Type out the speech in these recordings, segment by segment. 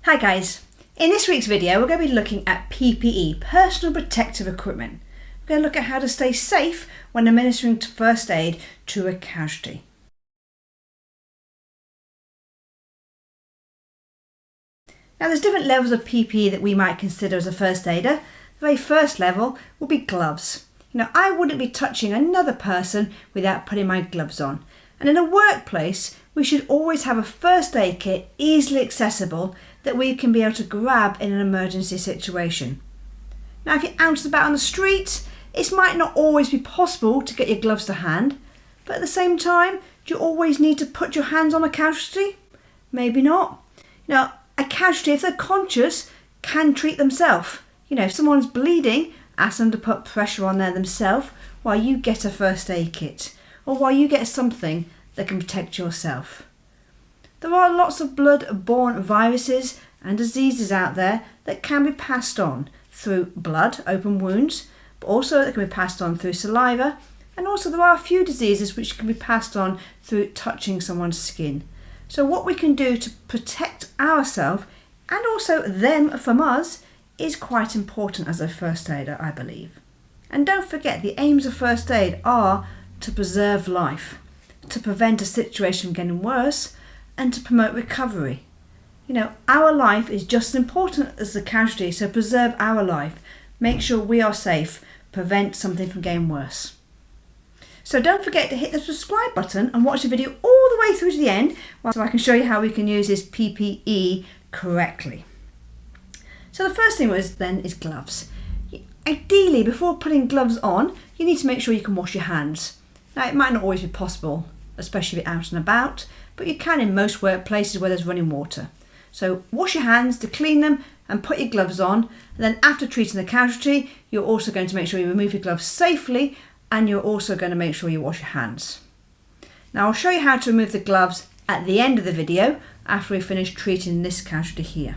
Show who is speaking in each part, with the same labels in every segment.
Speaker 1: Hi guys, in this week's video we're going to be looking at PPE, personal protective equipment. We're going to look at how to stay safe when administering first aid to a casualty. Now there's different levels of PPE that we might consider as a first aider. The very first level will be gloves. I wouldn't be touching another person without putting my gloves on. And in a workplace, we should always have a first aid kit easily accessible that we can be able to grab in an emergency situation. Now, if you're out and about on the street, it might not always be possible to get your gloves to hand, but at the same time, do you always need to put your hands on a casualty? Maybe not. A casualty, if they're conscious, can treat themselves. If someone's bleeding, ask them to put pressure on there themselves while you get a first aid kit or while you get something that can protect yourself. There are lots of blood-borne viruses and diseases out there that can be passed on through blood, open wounds, but also that can be passed on through saliva, and also there are a few diseases which can be passed on through touching someone's skin. So what we can do to protect ourselves and also them from us is quite important as a first aider, I believe. And don't forget, the aims of first aid are to preserve life, to prevent a situation from getting worse, and to promote recovery. Our life is just as important as the casualty, so preserve our life. Make sure we are safe, prevent something from getting worse. So don't forget to hit the subscribe button and watch the video all the way through to the end so I can show you how we can use this PPE correctly. So the first thing is gloves. Ideally, before putting gloves on, you need to make sure you can wash your hands. Now, it might not always be possible, especially if you're out and about, but you can in most workplaces where there's running water. So wash your hands to clean them and put your gloves on. And then after treating the casualty, you're also going to make sure you remove your gloves safely, and you're also going to make sure you wash your hands. Now I'll show you how to remove the gloves at the end of the video after we finish treating this casualty here.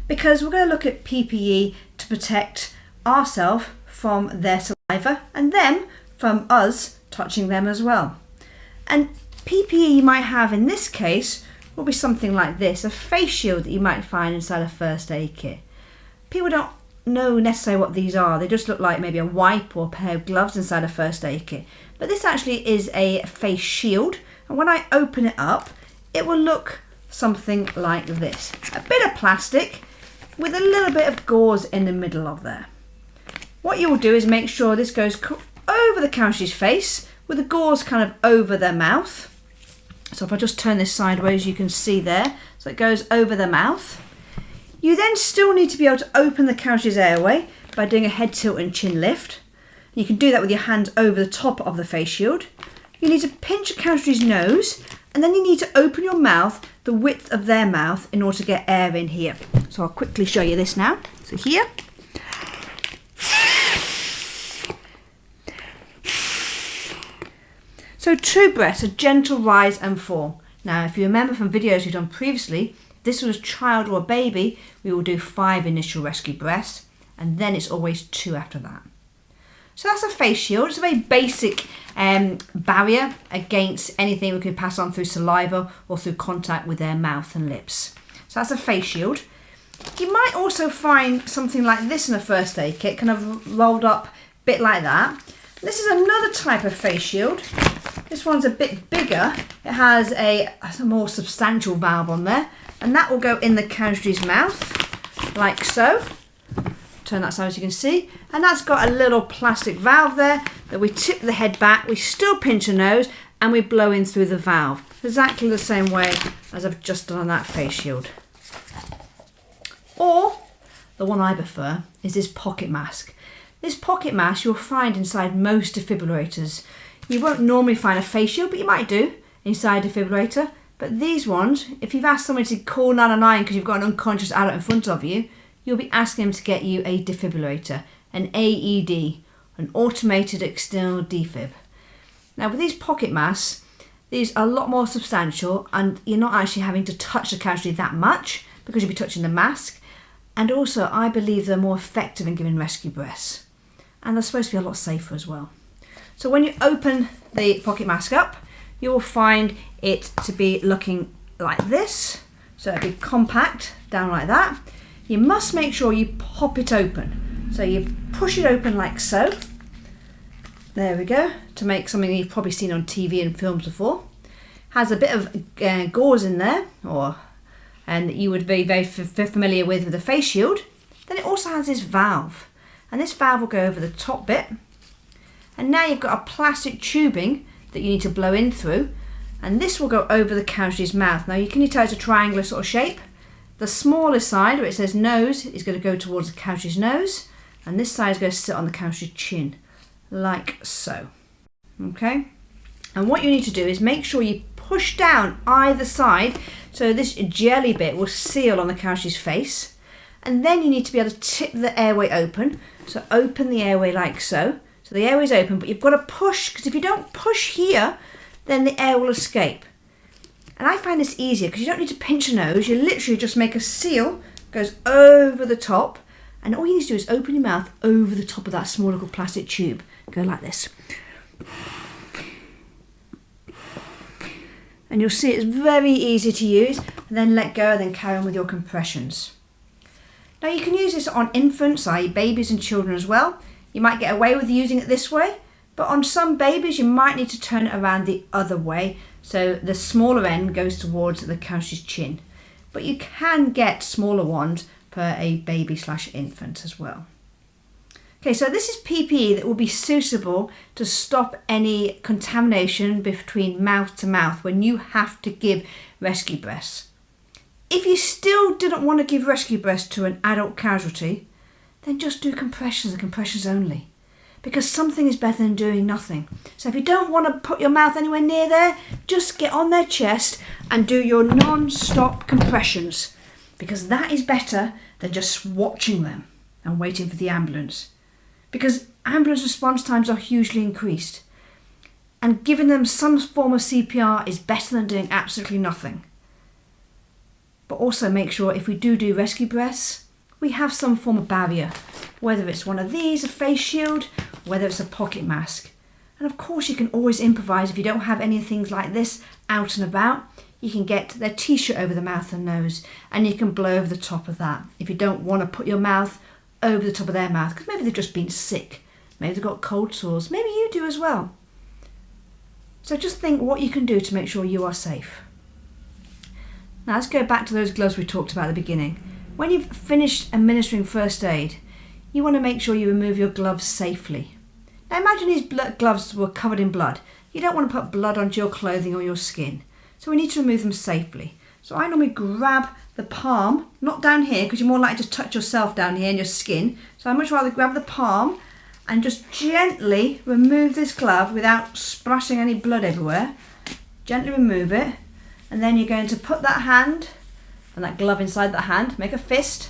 Speaker 1: Because we're going to look at PPE to protect ourselves from their saliva and them from us touching them as well. And PPE you might have in this case will be something like this, a face shield that you might find inside a first aid kit. People don't know necessarily what these are. They just look like maybe a wipe or a pair of gloves inside a first aid kit. But this actually is a face shield, and when I open it up, it will look something like this. A bit of plastic with a little bit of gauze in the middle of there. What you will do is make sure this goes over the casualty's face with the gauze kind of over their mouth. So if I just turn this sideways, you can see there. So it goes over the mouth. You then still need to be able to open the casualty's airway by doing a head tilt and chin lift. You can do that with your hands over the top of the face shield. You need to pinch a casualty's nose, and then you need to open your mouth the width of their mouth in order to get air in here. So I'll quickly show you this now. So here. So 2 breaths, a gentle rise and fall. Now, if you remember from videos we've done previously, if this was a child or a baby, we will do 5 initial rescue breaths, and then it's always 2 after that. So that's a face shield. It's a very basic barrier against anything we can pass on through saliva or through contact with their mouth and lips. So that's a face shield. You might also find something like this in a first aid kit, kind of rolled up a bit like that. This is another type of face shield. This one's a bit bigger. It has a more substantial valve on there, and that will go in the casualty's mouth, like so. Turn that side so you can see. And that's got a little plastic valve there that we tip the head back, we still pinch the nose, and we blow in through the valve. Exactly the same way as I've just done on that face shield. Or, the one I prefer, is this pocket mask. This pocket mask you'll find inside most defibrillators. You won't normally find a face shield, but you might do inside a defibrillator. But these ones, if you've asked somebody to call 999 because you've got an unconscious adult in front of you, you'll be asking them to get you a defibrillator, an AED, an automated external defib. Now with these pocket masks, these are a lot more substantial, and you're not actually having to touch the casualty that much because you'll be touching the mask. And also, I believe they're more effective in giving rescue breaths. And they're supposed to be a lot safer as well. So when you open the pocket mask up, you will find it to be looking like this. So it'll be compact, down like that. You must make sure you pop it open. So you push it open like so. There we go, to make something you've probably seen on TV and films before. Has a bit of gauze in there, and you would be very familiar with the face shield. Then it also has this valve, and this valve will go over the top bit. And now you've got a plastic tubing that you need to blow in through, and this will go over the casualty's mouth. Now you can tell it's a triangular sort of shape. The smaller side, where it says nose, is going to go towards the casualty's nose, and this side is going to sit on the casualty's chin, like so. Okay? And what you need to do is make sure you push down either side so this jelly bit will seal on the casualty's face. And then you need to be able to tip the airway open. So open the airway like so. So the airway's open, but you've got to push, because if you don't push here, then the air will escape. And I find this easier because you don't need to pinch a nose. You literally just make a seal, goes over the top, and all you need to do is open your mouth over the top of that small little plastic tube. Go like this. And you'll see it's very easy to use, and then let go and then carry on with your compressions. Now you can use this on infants, i.e. babies and children as well. You might get away with using it this way, but on some babies you might need to turn it around the other way, so the smaller end goes towards the casualty's chin. But you can get smaller ones per a baby/infant as well. Okay, so this is PPE that will be suitable to stop any contamination between mouth to mouth when you have to give rescue breaths. If you still didn't want to give rescue breaths to an adult casualty, then just do compressions and compressions only. Because something is better than doing nothing. So if you don't want to put your mouth anywhere near there, just get on their chest and do your non-stop compressions. Because that is better than just watching them and waiting for the ambulance. Because ambulance response times are hugely increased. And giving them some form of CPR is better than doing absolutely nothing. But also make sure if we do rescue breaths, we have some form of barrier. Whether it's one of these, a face shield, whether it's a pocket mask. And of course you can always improvise if you don't have any things like this out and about. You can get their t-shirt over the mouth and nose, and you can blow over the top of that. If you don't want to put your mouth over the top of their mouth, because maybe they've just been sick, maybe they've got cold sores, maybe you do as well. So just think what you can do to make sure you are safe. Now let's go back to those gloves we talked about at the beginning. When you've finished administering first aid, you want to make sure you remove your gloves safely. Now imagine these gloves were covered in blood. You don't want to put blood onto your clothing or your skin. So we need to remove them safely. So I normally grab the palm, not down here because you're more likely to touch yourself down here in your skin. So I'd much rather grab the palm and just gently remove this glove without splashing any blood everywhere. Gently remove it, and then you're going to put that hand and that glove inside that hand, make a fist,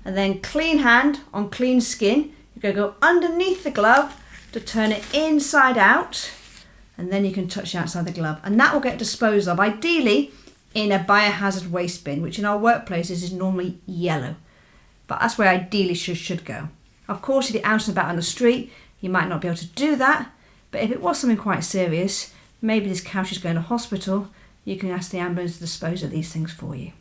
Speaker 1: and then clean hand on clean skin. You're going to go underneath the glove to turn it inside out, and then you can touch the outside the glove, and that will get disposed of ideally in a biohazard waste bin, which in our workplaces is normally yellow, but that's where ideally should go. Of course, if you're out and about on the street, you might not be able to do that, but if it was something quite serious, maybe this couch is going to hospital, you can ask the ambulance to dispose of these things for you.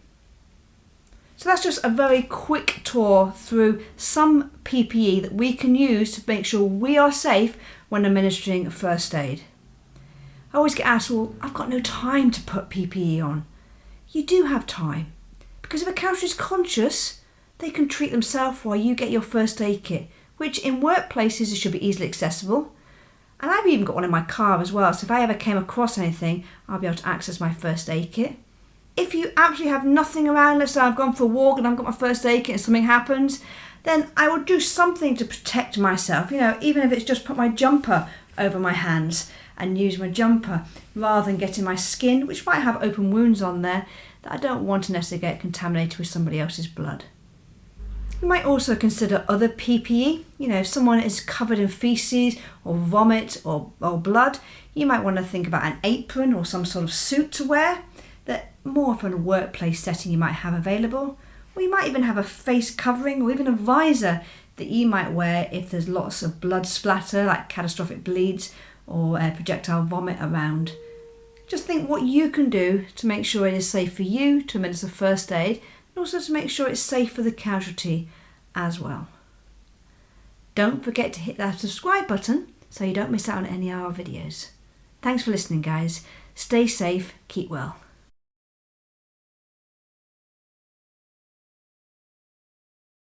Speaker 1: So that's just a very quick tour through some PPE that we can use to make sure we are safe when administering first aid. I always get asked, well, I've got no time to put PPE on. You do have time, because if a casualty is conscious, they can treat themselves while you get your first aid kit, which in workplaces should be easily accessible. And I've even got one in my car as well, so if I ever came across anything, I'll be able to access my first aid kit. If you absolutely have nothing around, let's say I've gone for a walk and I've got my first aid kit and something happens, then I will do something to protect myself, even if it's just put my jumper over my hands and use my jumper rather than getting my skin, which might have open wounds on there that I don't want to necessarily get contaminated with somebody else's blood. You might also consider other PPE. If someone is covered in feces or vomit or blood, you might want to think about an apron or some sort of suit to wear that more for a workplace setting you might have available. Or you might even have a face covering or even a visor that you might wear if there's lots of blood splatter, like catastrophic bleeds or projectile vomit around. Just think what you can do to make sure it is safe for you to administer first aid, and also to make sure it's safe for the casualty as well. Don't forget to hit that subscribe button so you don't miss out on any of our videos. Thanks for listening, guys. Stay safe, keep well.